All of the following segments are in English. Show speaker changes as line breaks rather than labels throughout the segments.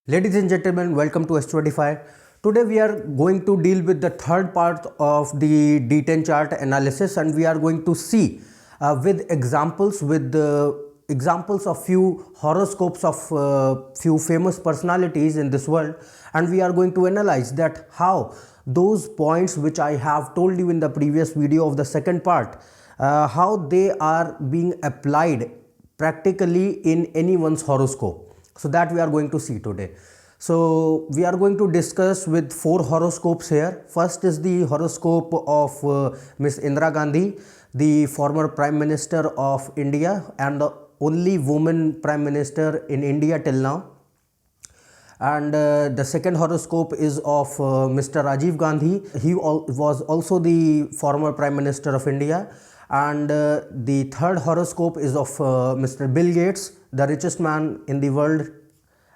Ladies and gentlemen, welcome to AstroEdify. Today we are going to deal with the third part of the D10 chart analysis, and we are going to see with examples of few horoscopes of few famous personalities in this world, and we are going to analyze that how those points which I have told you in the previous video of the second part, how they are being applied practically in anyone's horoscope. So that we are going to see today. So we are going to discuss with four horoscopes here. First is the horoscope of Miss Indira Gandhi, the former Prime Minister of India and the only woman Prime Minister in India till now. And the second horoscope is of Mr. Rajiv Gandhi. He was also the former Prime Minister of India. And the third horoscope is of Mr. Bill Gates, the richest man in the world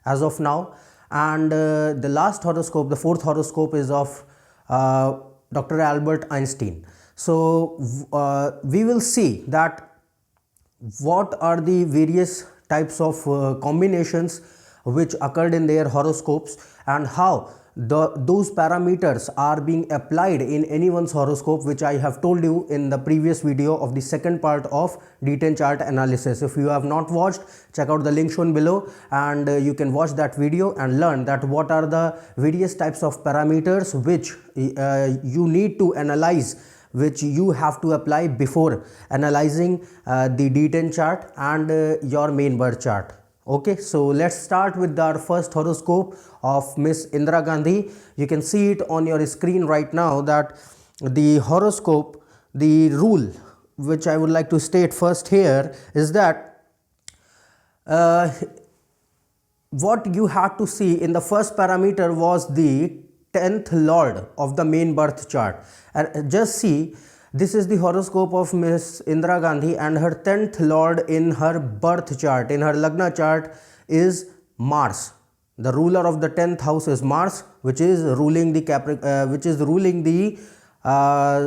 as of now. And the last horoscope, the fourth horoscope, is of Dr. Albert Einstein. So we will see that what are the various types of combinations which occurred in their horoscopes and how those parameters are being applied in anyone's horoscope, which I have told you in the previous video of the second part of D10 chart analysis. If you have not watched, check out the link shown below and you can watch that video and learn that what are the various types of parameters which you need to analyze, which you have to apply before analyzing the D10 chart and your main birth chart. Okay, so let's start with our first horoscope of Miss Indira Gandhi. You can see it on your screen right now that the horoscope, the rule which I would like to state first here is that what you have to see in the first parameter was the 10th lord of the main birth chart. And just see, this is the horoscope of Miss Indira Gandhi, and her 10th lord in her birth chart, in her Lagna chart, is Mars. The ruler of the 10th house is Mars, which is ruling the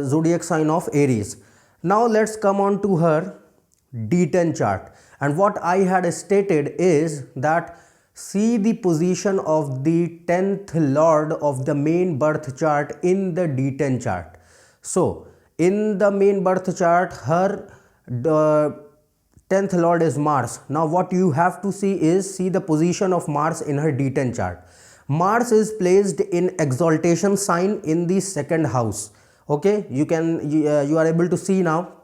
zodiac sign of Aries. Now let's come on to her D10 chart, and what I had stated is that see the position of the 10th lord of the main birth chart in the D10 chart. So in the main birth chart, her 10th lord is Mars. Now what you have to see is the position of Mars in her D10 chart. Mars is placed in exaltation sign in the second house. Okay, you are able to see now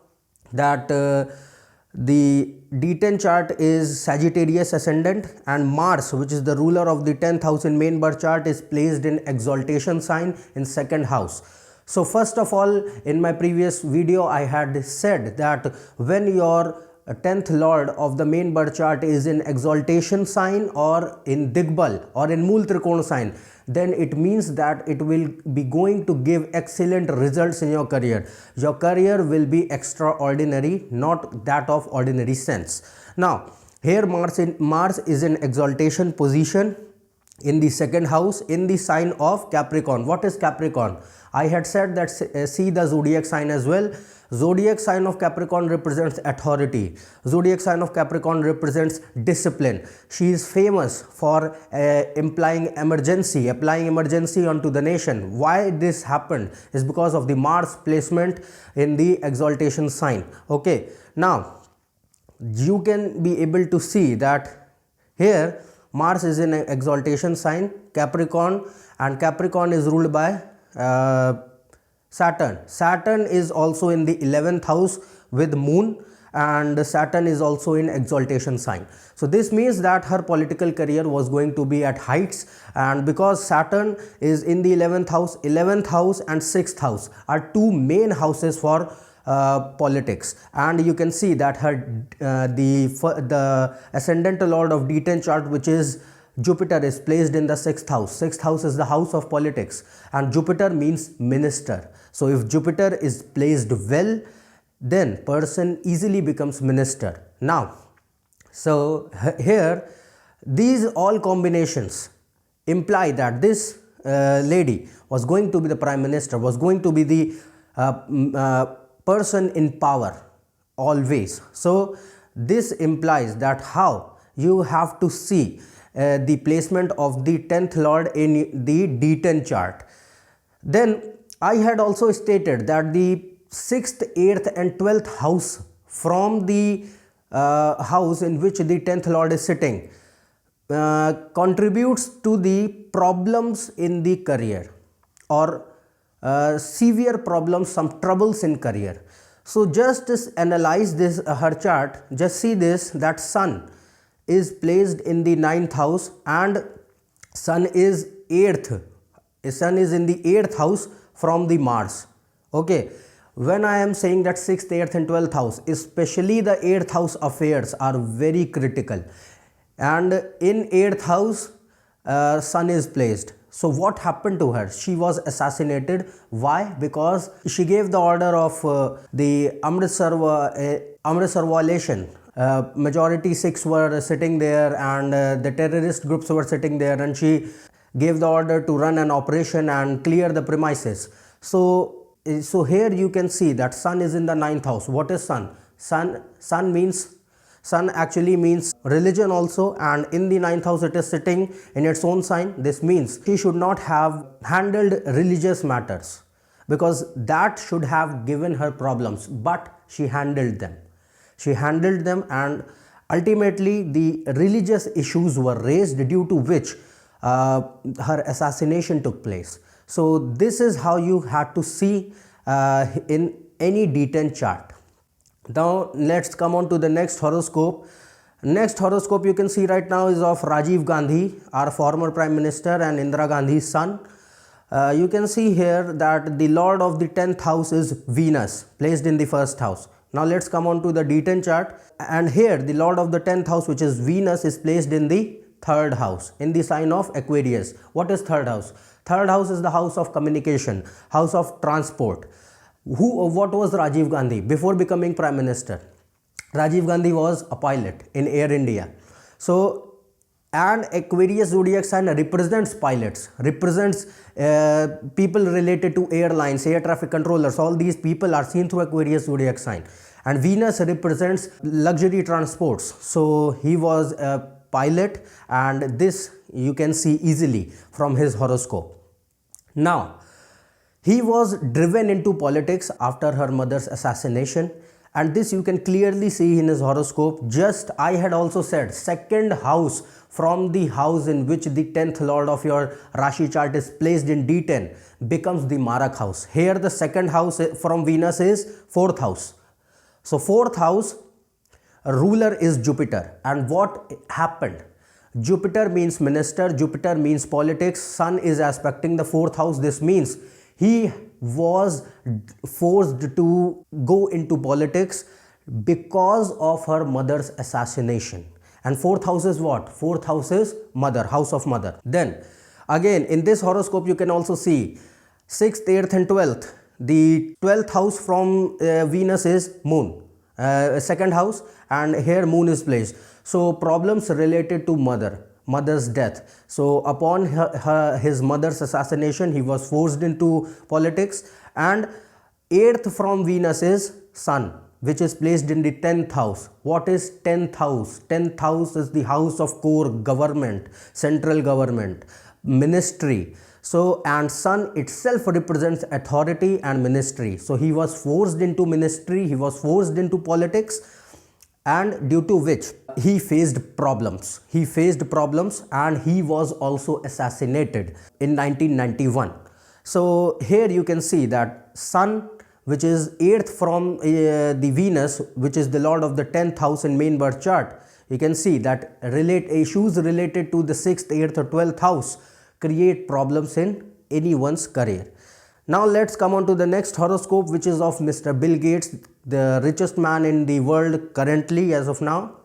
that the D10 chart is Sagittarius ascendant, and Mars, which is the ruler of the 10th house in main birth chart, is placed in exaltation sign in second house. So first of all, in my previous video I had said that when your 10th lord of the main birth chart is in exaltation sign or in Digbal or in Mool Trikona sign, then it means that it will be going to give excellent results in your career. Your career will be extraordinary, not that of ordinary sense. Now here Mars is in exaltation position in the second house in the sign of Capricorn. What is Capricorn? I had said that see the zodiac sign as well. Zodiac sign of Capricorn represents authority. Zodiac sign of Capricorn represents discipline. She is famous for applying emergency onto the nation. Why this happened is because of the Mars placement in the exaltation sign. Okay, now you can be able to see that here Mars is in an exaltation sign Capricorn, and Capricorn is ruled by Saturn. Saturn is also in the 11th house with Moon, and Saturn is also in exaltation sign. So this means that her political career was going to be at heights, and because Saturn is in the 11th house and 6th house are two main houses for politics, and you can see that her the ascendant lord of D10 chart, which is Jupiter, is placed in the 6th house. 6th house is the house of politics, and Jupiter means minister. So if Jupiter is placed well, then person easily becomes minister. Now, so here these all combinations imply that this lady was going to be the prime minister, was going to be the person in power always. So this implies that how you have to see the placement of the 10th lord in the D-10 chart. Then I had also stated that the 6th, 8th and 12th house from the house in which the 10th lord is sitting contributes to the problems in the career, or severe problems, some troubles in career. So just analyze this her chart. Just see this, that sun is placed in the 9th house and sun is 8th. Sun is in the 8th house from the Mars. Okay, when I am saying that 6th, 8th and 12th house, especially the 8th house affairs are very critical, and in 8th house sun is placed. So what happened to her? She was assassinated. Why? Because she gave the order of the Amritsar violation. Majority Sikhs were sitting there and the terrorist groups were sitting there, and she gave the order to run an operation and clear the premises. So here you can see that sun is in the 9th house. What is sun? Sun actually means religion also, and in the 9th house it is sitting in its own sign. This means she should not have handled religious matters, because that should have given her problems, but she handled them. She handled them, and ultimately the religious issues were raised, due to which her assassination took place. So this is how you had to see in any D-10 chart. Now let's come on to the next horoscope. Next horoscope you can see right now is of Rajiv Gandhi, our former Prime Minister and Indira Gandhi's son. You can see here that the lord of the 10th house is Venus, placed in the 1st house. Now let's come on to the D-10 chart, and here the lord of the 10th house, which is Venus, is placed in the 3rd house, in the sign of Aquarius. What is 3rd house? 3rd house is the house of communication, house of transport. What was Rajiv Gandhi before becoming Prime Minister? Rajiv Gandhi was a pilot in Air India. So, and Aquarius zodiac sign represents pilots, represents people related to airlines, air traffic controllers. All these people are seen through Aquarius zodiac sign. And Venus represents luxury transports. So he was a pilot, and this you can see easily from his horoscope. Now, he was driven into politics after her mother's assassination, and this you can clearly see in his horoscope. Just I had also said, 2nd house from the house in which the 10th lord of your Rashi chart is placed in D-10 becomes the Marak house. Here the 2nd house from Venus is 4th house. So 4th house ruler is Jupiter, and what happened? Jupiter means minister, Jupiter means politics, sun is aspecting the 4th house. This means he was forced to go into politics because of her mother's assassination. And 4th house is what? 4th house is mother, house of mother. Then again in this horoscope you can also see 6th, 8th and 12th. The 12th house from Venus is moon, 2nd house, and here moon is placed. So problems related to mother's death. So upon his mother's assassination, he was forced into politics. And 8th from Venus is sun, which is placed in the 10th house. What is 10th house? 10th house is the house of core government, central government, ministry. So, and sun itself represents authority and ministry. So he was forced into ministry, he was forced into politics, and due to which he faced problems. He faced problems, and he was also assassinated in 1991. So here you can see that sun, which is 8th from the Venus, which is the lord of the 10th house in main birth chart, you can see that issues related to the 6th, 8th or 12th house create problems in anyone's career. Now let's come on to the next horoscope, which is of Mr. Bill Gates, the richest man in the world currently as of now.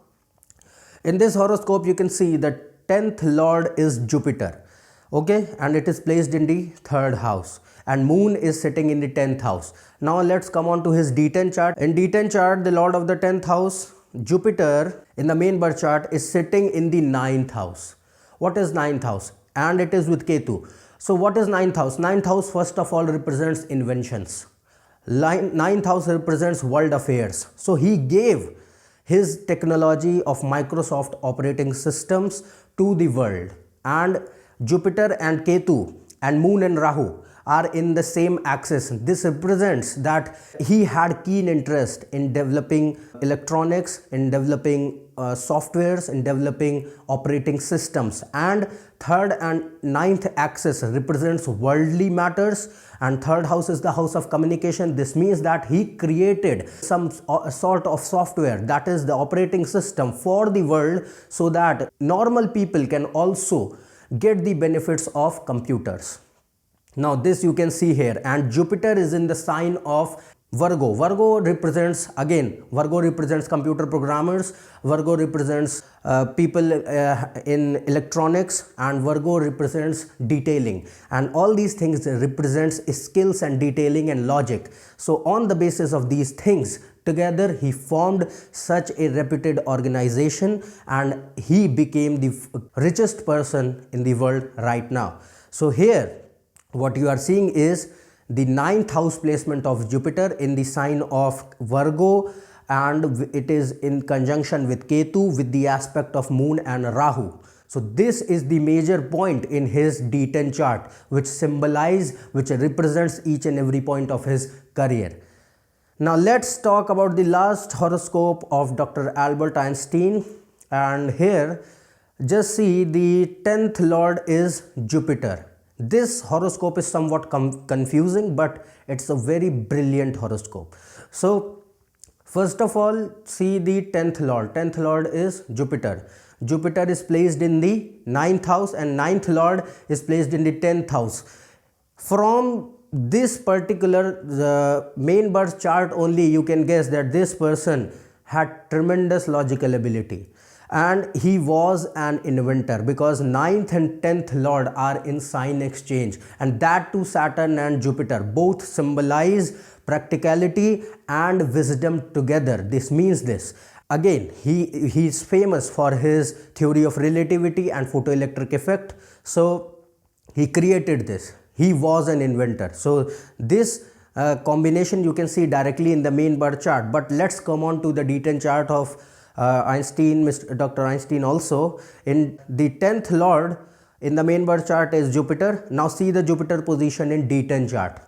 In this horoscope you can see that 10th lord is Jupiter, okay, and it is placed in the 3rd house, and moon is sitting in the 10th house. Now let's come on to his D-10 chart. In D-10 chart, the lord of the 10th house, Jupiter, in the main birth chart is sitting in the 9th house. What is 9th house? And it is with Ketu. So what is 9th house? 9th house first of all represents inventions. 9th house represents world affairs. So he gave his technology of Microsoft operating systems to the world. And Jupiter and Ketu and Moon and Rahu are in the same axis. This represents that he had keen interest in developing electronics, in developing softwares, in developing operating systems. And third and ninth axis represents worldly matters, and third house is the house of communication. This means that he created some sort of software, that is the operating system for the world, so that normal people can also get the benefits of computers. Now this you can see here, and Jupiter is in the sign of Virgo. Virgo represents, again, Virgo represents computer programmers, Virgo represents people in electronics, and Virgo represents detailing, and all these things represents skills and detailing and logic. So on the basis of these things together, he formed such a reputed organization, and he became the richest person in the world right now. So here what you are seeing is the ninth house placement of Jupiter in the sign of Virgo, and it is in conjunction with Ketu with the aspect of Moon and Rahu. So this is the major point in his D10 chart, which represents each and every point of his career. Now let's talk about the last horoscope of Dr. Albert Einstein, and here just see the 10th lord is Jupiter. This horoscope is somewhat confusing, but it's a very brilliant horoscope. So first of all, see the 10th lord. 10th lord is Jupiter. Jupiter is placed in the 9th house, and 9th lord is placed in the 10th house. From this particular main birth chart only, you can guess that this person had tremendous logical ability, and he was an inventor, because 9th and 10th lord are in sign exchange, and that too Saturn and Jupiter both symbolize practicality and wisdom together. This means this. Again, he is famous for his theory of relativity and photoelectric effect. So he created this. He was an inventor. So this combination you can see directly in the main birth chart. But let's come on to the D10 chart of Einstein, Dr. Einstein also. In the 10th lord in the main birth chart is Jupiter. Now see the Jupiter position in D10 chart.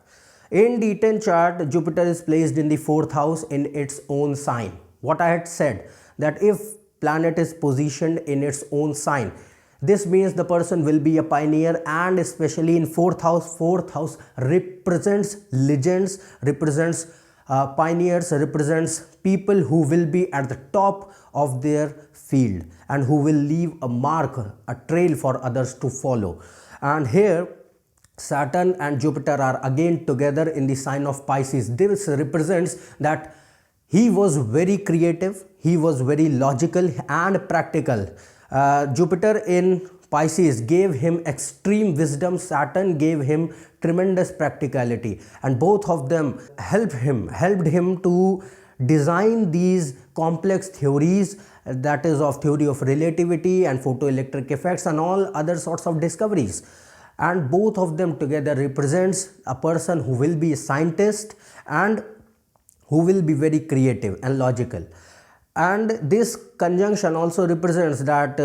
In D10 chart, Jupiter is placed in the 4th house in its own sign. What I had said, that if planet is positioned in its own sign, this means the person will be a pioneer, and especially in 4th house. 4th house represents legends, represents pioneers, represents people who will be at the top of their field and who will leave a mark, a trail for others to follow. And here Saturn and Jupiter are again together in the sign of Pisces. This represents that he was very creative, he was very logical and practical. Jupiter in Pisces gave him extreme wisdom, Saturn gave him tremendous practicality, and both of them helped him to design these complex theories, that is of theory of relativity and photoelectric effects and all other sorts of discoveries. And both of them together represents a person who will be a scientist and who will be very creative and logical. And this conjunction also represents that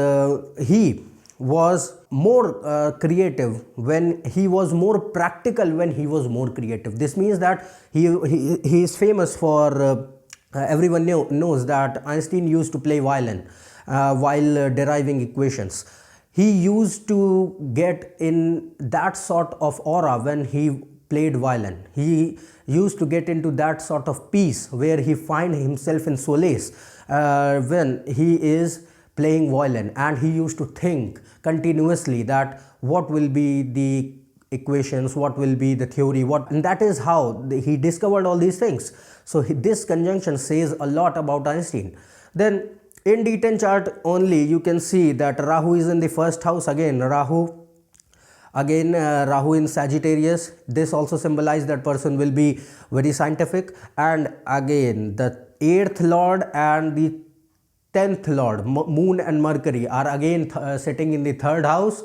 he was more creative when he was more practical, when he was more creative. This means that he is famous for everyone knows that Einstein used to play violin while deriving equations. He used to get in that sort of aura when he played violin. He used to get into that sort of peace where he find himself in solace when he is playing violin, and he used to think continuously that what will be the equations, what will be the theory, and that is how he discovered all these things. So this conjunction says a lot about Einstein. Then in D10 chart only you can see that Rahu is in the 1st house. Again Rahu in Sagittarius. This also symbolizes that person will be very scientific. And again the 8th lord and the 10th lord, Moon and Mercury, are again sitting in the 3rd house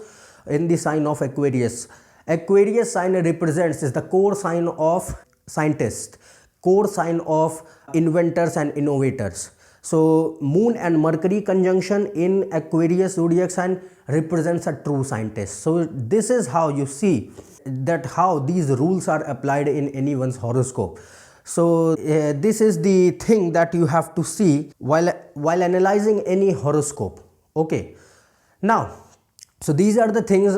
in the sign of Aquarius. Aquarius sign represents is the core sign of scientists, core sign of inventors and innovators. So Moon and Mercury conjunction in Aquarius zodiac sign represents a true scientist. So this is how you see that how these rules are applied in anyone's horoscope. So this is the thing that you have to see while analyzing any horoscope. Okay. Now, so these are the things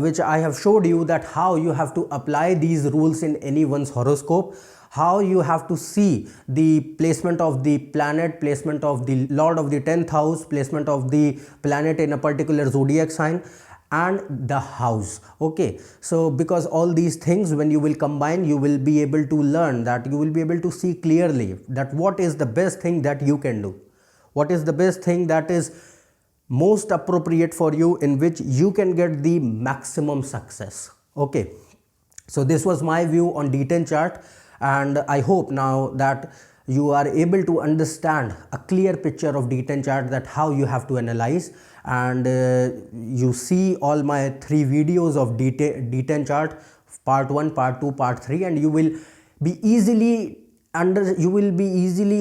which I have showed you, that how you have to apply these rules in anyone's horoscope, how you have to see the placement of the planet, placement of the lord of the 10th house, placement of the planet in a particular zodiac sign, and the house. Okay, so because all these things when you will combine, you will be able to learn, that you will be able to see clearly that what is the best thing that you can do, what is the best thing that is most appropriate for you, in which you can get the maximum success. Okay, so this was my view on D10 chart, and I hope now that you are able to understand a clear picture of D10 chart, that how you have to analyze, and you see all my 3 videos of D10 chart, part 1, part 2, part 3, and you will be easily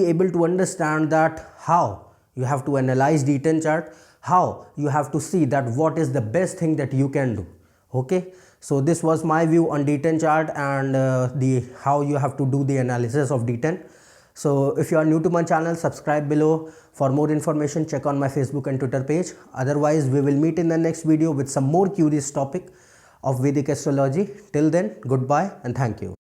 able to understand that how you have to analyze D10 chart, how you have to see that what is the best thing that you can do. Okay, so this was my view on D10 chart, and the how you have to do the analysis of D10. So if you are new to my channel, subscribe below. For more information, check on my Facebook and Twitter page. Otherwise, we will meet in the next video with some more curious topic of Vedic astrology. Till then, goodbye and thank you.